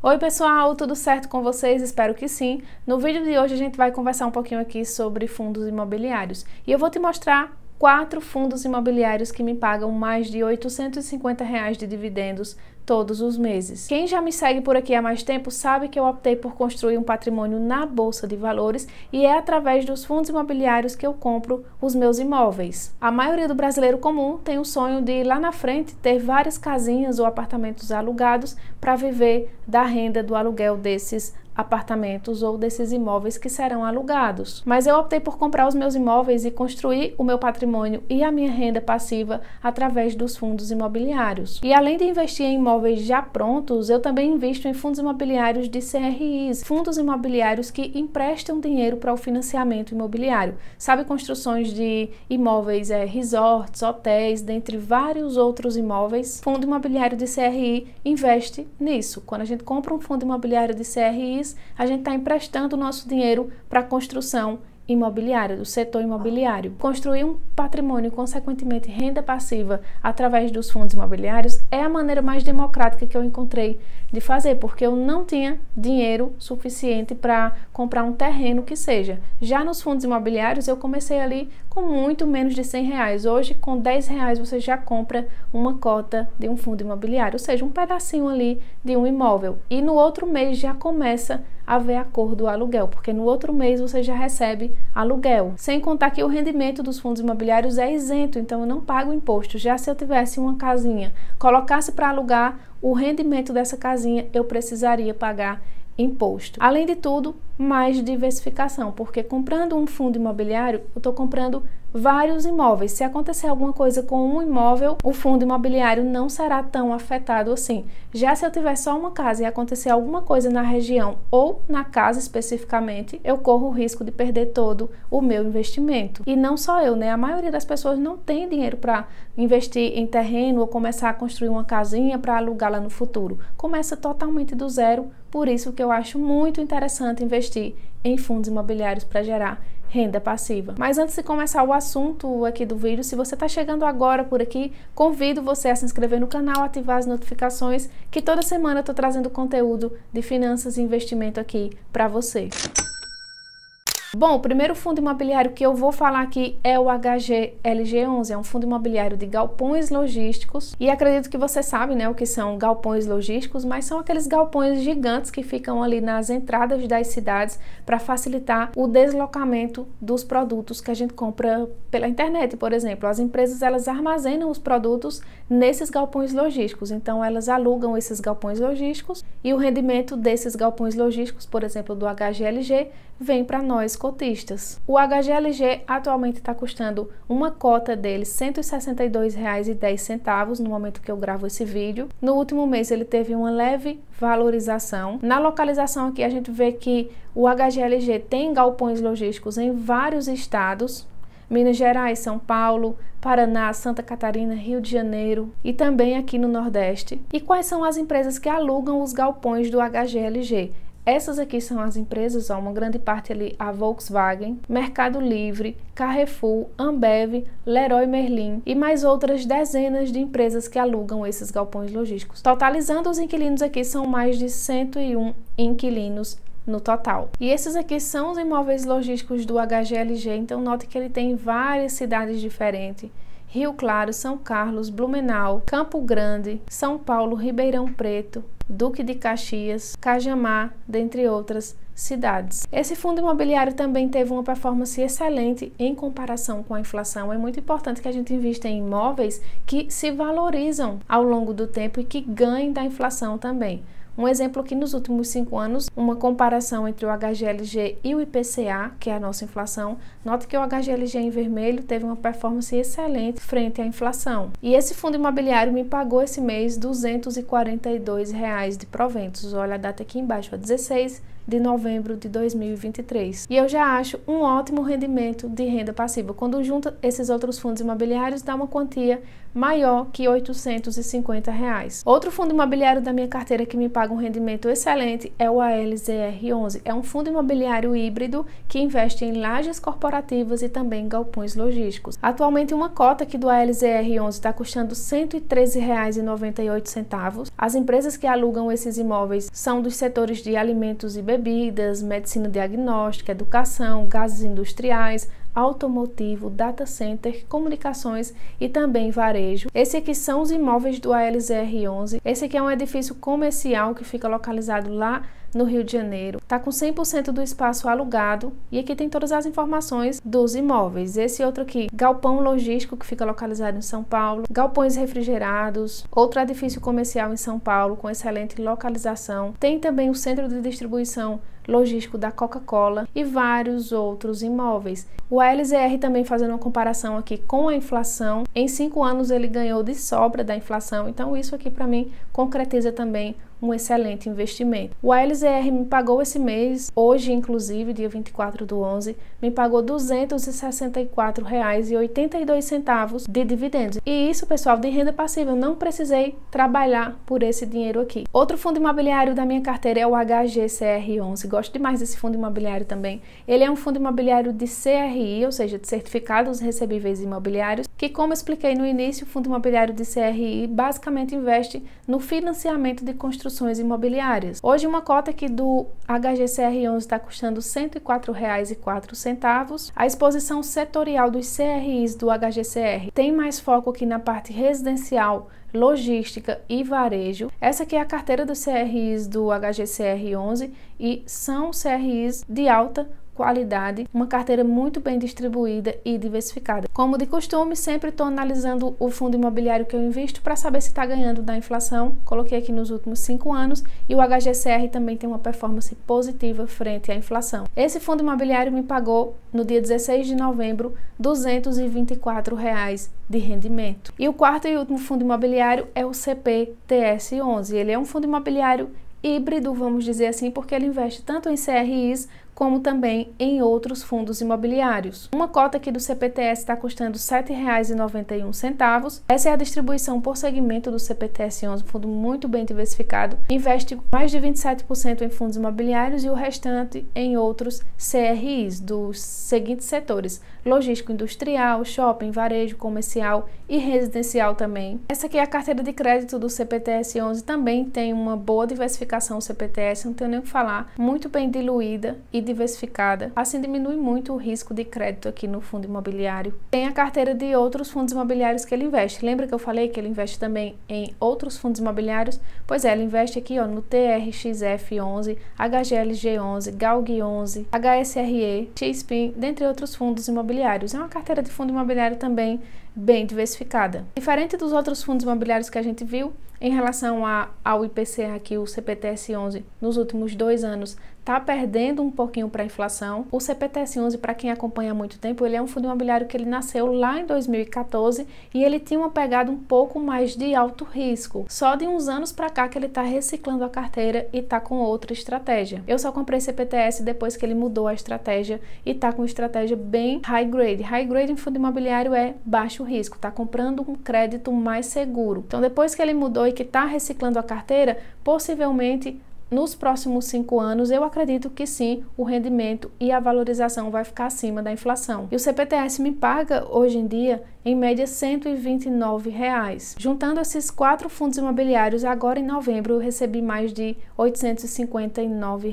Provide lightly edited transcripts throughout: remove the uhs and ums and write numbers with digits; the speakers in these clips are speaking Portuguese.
Oi pessoal, tudo certo com vocês? Espero que sim. No vídeo de hoje a gente vai conversar um pouquinho aqui sobre fundos imobiliários e eu vou te mostrar 4 fundos imobiliários que me pagam mais de R$850 de dividendos todos os meses. Quem já me segue por aqui há mais tempo sabe que eu optei por construir um patrimônio na Bolsa de Valores e é através dos fundos imobiliários que eu compro os meus imóveis. A maioria do brasileiro comum tem o sonho de lá na frente ter várias casinhas ou apartamentos alugados para viver da renda do aluguel desses apartamentos ou desses imóveis que serão alugados. Mas eu optei por comprar os meus imóveis e construir o meu patrimônio e a minha renda passiva através dos fundos imobiliários. E além de investir em imóveis já prontos, eu também invisto em fundos imobiliários de CRIs, fundos imobiliários que emprestam dinheiro para o financiamento imobiliário. Sabe, construções de imóveis, resorts, hotéis, dentre vários outros imóveis. Fundo imobiliário de CRI investe nisso. Quando a gente compra um fundo imobiliário de CRI, a gente está emprestando o nosso dinheiro para a construção imobiliária, do setor imobiliário. Construir um patrimônio e, consequentemente, renda passiva através dos fundos imobiliários é a maneira mais democrática que eu encontrei de fazer, porque eu não tinha dinheiro suficiente para comprar um terreno que seja. Já nos fundos imobiliários, eu comecei ali com muito menos de R$100. Hoje, com R$10, você já compra uma cota de um fundo imobiliário, ou seja, um pedacinho ali de um imóvel. E no outro mês já começa a ver a cor do aluguel, porque no outro mês você já recebe aluguel. Sem contar que o rendimento dos fundos imobiliários é isento, então eu não pago imposto. Já se eu tivesse uma casinha, colocasse para alugar, o rendimento dessa casinha eu precisaria pagar imposto. Além de tudo, mais diversificação, porque comprando um fundo imobiliário, eu estou comprando vários imóveis. Se acontecer alguma coisa com um imóvel, o fundo imobiliário não será tão afetado assim. Já se eu tiver só uma casa e acontecer alguma coisa na região ou na casa especificamente, eu corro o risco de perder todo o meu investimento. E não só eu, né? A maioria das pessoas não tem dinheiro para investir em terreno ou começar a construir uma casinha para alugar lá no futuro. Começa totalmente do zero, por isso que eu acho muito interessante investir em fundos imobiliários para gerar renda passiva. Mas antes de começar o assunto aqui do vídeo, se você está chegando agora por aqui, convido você a se inscrever no canal, ativar as notificações, que toda semana eu estou trazendo conteúdo de finanças e investimento aqui para você. Bom, o primeiro fundo imobiliário que eu vou falar aqui é o HGLG11, é um fundo imobiliário de galpões logísticos e acredito que você sabe, né, o que são galpões logísticos, mas são aqueles galpões gigantes que ficam ali nas entradas das cidades para facilitar o deslocamento dos produtos que a gente compra pela internet, por exemplo. As empresas, elas armazenam os produtos nesses galpões logísticos, então elas alugam esses galpões logísticos e o rendimento desses galpões logísticos, por exemplo, do HGLG, vem para nós cotistas. O HGLG atualmente está custando uma cota dele R$162,10 no momento que eu gravo esse vídeo. No último mês ele teve uma leve valorização. Na localização aqui a gente vê que o HGLG tem galpões logísticos em vários estados: Minas Gerais, São Paulo, Paraná, Santa Catarina, Rio de Janeiro e também aqui no Nordeste. E quais são as empresas que alugam os galpões do HGLG? Essas aqui são as empresas, uma grande parte ali, a Volkswagen, Mercado Livre, Carrefour, Ambev, Leroy Merlin e mais outras dezenas de empresas que alugam esses galpões logísticos. Totalizando, os inquilinos aqui são mais de 101 inquilinos no total. E esses aqui são os imóveis logísticos do HGLG, então note que ele tem várias cidades diferentes: Rio Claro, São Carlos, Blumenau, Campo Grande, São Paulo, Ribeirão Preto, Duque de Caxias, Cajamar, dentre outras cidades. Esse fundo imobiliário também teve uma performance excelente em comparação com a inflação. É muito importante que a gente invista em imóveis que se valorizam ao longo do tempo e que ganhem da inflação também. Um exemplo aqui, nos últimos 5 anos, uma comparação entre o HGLG e o IPCA, que é a nossa inflação. Note que o HGLG em vermelho teve uma performance excelente frente à inflação. E esse fundo imobiliário me pagou esse mês R$242 de proventos. Olha a data aqui embaixo, 16 de novembro de 2023. E eu já acho um ótimo rendimento de renda passiva. Quando junta esses outros fundos imobiliários, dá uma quantia maior que R$ 850. Outro fundo imobiliário da minha carteira que me paga um rendimento excelente é o ALZR11. É um fundo imobiliário híbrido que investe em lajes corporativas e também galpões logísticos. Atualmente, uma cota aqui do ALZR11 está custando R$ 113,98. As empresas que alugam esses imóveis são dos setores de alimentos e bebidas, medicina diagnóstica, educação, gases industriais, automotivo, data center, comunicações e também varejo. Esse aqui são os imóveis do ALZR11. Esse aqui é um edifício comercial que fica localizado lá no Rio de Janeiro. Está com 100% do espaço alugado e aqui tem todas as informações dos imóveis. Esse outro aqui, galpão logístico que fica localizado em São Paulo, galpões refrigerados, outro edifício comercial em São Paulo com excelente localização. Tem também o centro de distribuição logístico da Coca-Cola e vários outros imóveis. O ALZR também fazendo uma comparação aqui com a inflação, em 5 anos ele ganhou de sobra da inflação, então isso aqui para mim concretiza também um excelente investimento. O ALZR me pagou esse mês, hoje inclusive, dia 24/11, me pagou R$ 264,82 de dividendos. E isso, pessoal, de renda passiva, eu não precisei trabalhar por esse dinheiro aqui. Outro fundo imobiliário da minha carteira é o HGCR11. Gosto demais desse fundo imobiliário também. Ele é um fundo imobiliário de CRI, ou seja, de Certificados Recebíveis Imobiliários, que, como eu expliquei no início, o fundo imobiliário de CRI basicamente investe no financiamento de construções imobiliárias. Hoje uma cota aqui do HGCR11 está custando R$ 104,04. A exposição setorial dos CRIs do HGCR tem mais foco aqui na parte residencial, logística e varejo. Essa aqui é a carteira dos CRIs do HGCR11 e são CRIs de alta qualidade, uma carteira muito bem distribuída e diversificada. Como de costume, sempre estou analisando o fundo imobiliário que eu invisto para saber se está ganhando da inflação. Coloquei aqui nos últimos 5 anos e o HGCR também tem uma performance positiva frente à inflação. Esse fundo imobiliário me pagou no dia 16 de novembro R$ 224 de rendimento. E o quarto e último fundo imobiliário é o CPTS11. Ele é um fundo imobiliário híbrido, vamos dizer assim, porque ele investe tanto em CRIs como também em outros fundos imobiliários. Uma cota aqui do CPTS está custando R$ 7,91. Essa é a distribuição por segmento do CPTS11, um fundo muito bem diversificado. Investe mais de 27% em fundos imobiliários e o restante em outros CRIs dos seguintes setores: logístico industrial, shopping, varejo, comercial e residencial também. Essa aqui é a carteira de crédito do CPTS11, também tem uma boa diversificação o CPTS, não tenho nem o que falar, muito bem diluída e diversificada, assim diminui muito o risco de crédito aqui no fundo imobiliário. Tem a carteira de outros fundos imobiliários que ele investe. Lembra que eu falei que ele investe também em outros fundos imobiliários? Pois é, ele investe aqui no TRXF11, HGLG11, GALG11, HSRE, XPIN, dentre outros fundos imobiliários. É uma carteira de fundo imobiliário também bem diversificada. Diferente dos outros fundos imobiliários que a gente viu, em relação ao IPCA aqui, o CPTS11 nos últimos 2 anos está perdendo um pouquinho para a inflação. O CPTS11, para quem acompanha há muito tempo, ele é um fundo imobiliário que ele nasceu lá em 2014 e ele tinha uma pegada um pouco mais de alto risco. Só de uns anos para cá que ele está reciclando a carteira e está com outra estratégia. Eu só comprei CPTS depois que ele mudou a estratégia e está com uma estratégia bem high grade. High grade em fundo imobiliário é baixo risco, está comprando um crédito mais seguro. Então, depois que ele mudou e que está reciclando a carteira, possivelmente nos próximos 5 anos, eu acredito que sim, o rendimento e a valorização vai ficar acima da inflação. E o CPTS me paga, hoje em dia, em média R$ 129. Juntando esses 4 fundos imobiliários, agora em novembro, eu recebi mais de R$ 859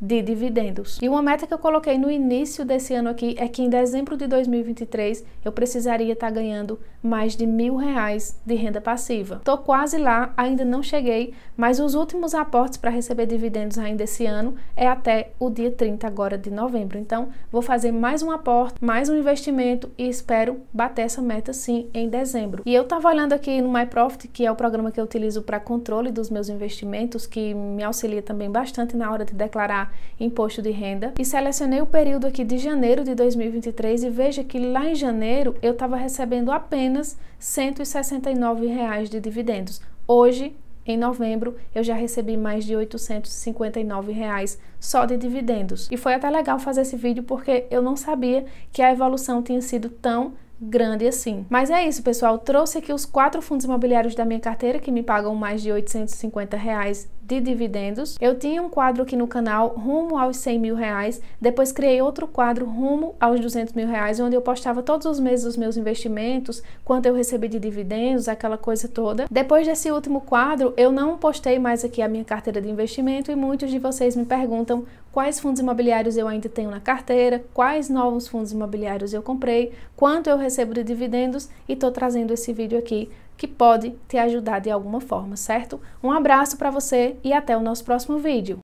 de dividendos. E uma meta que eu coloquei no início desse ano aqui é que em dezembro de 2023 eu precisaria estar ganhando mais de R$ 1.000 de renda passiva. Tô quase lá, ainda não cheguei, mas os últimos aportes para receber dividendos ainda esse ano é até o dia 30 agora de novembro. Então, vou fazer mais um aporte, mais um investimento e espero bater essa meta sim em dezembro. E eu tava olhando aqui no MyProfit, que é o programa que eu utilizo para controle dos meus investimentos, que me auxilia também bastante na hora de declarar imposto de renda, e selecionei o período aqui de janeiro de 2023 e veja que lá em janeiro eu estava recebendo apenas R$ 169 de dividendos. Hoje, em novembro, eu já recebi mais de R$ 859 só de dividendos. E foi até legal fazer esse vídeo porque eu não sabia que a evolução tinha sido tão grande assim. Mas é isso, pessoal, trouxe aqui os 4 fundos imobiliários da minha carteira que me pagam mais de R$850 de dividendos. Eu tinha um quadro aqui no canal rumo aos R$100.000, depois criei outro quadro rumo aos R$200.000, onde eu postava todos os meses os meus investimentos, quanto eu recebi de dividendos, aquela coisa toda. Depois desse último quadro, eu não postei mais aqui a minha carteira de investimento e muitos de vocês me perguntam quais fundos imobiliários eu ainda tenho na carteira, quais novos fundos imobiliários eu comprei, quanto eu recebo de dividendos, e estou trazendo esse vídeo aqui que pode te ajudar de alguma forma, certo? Um abraço para você e até o nosso próximo vídeo.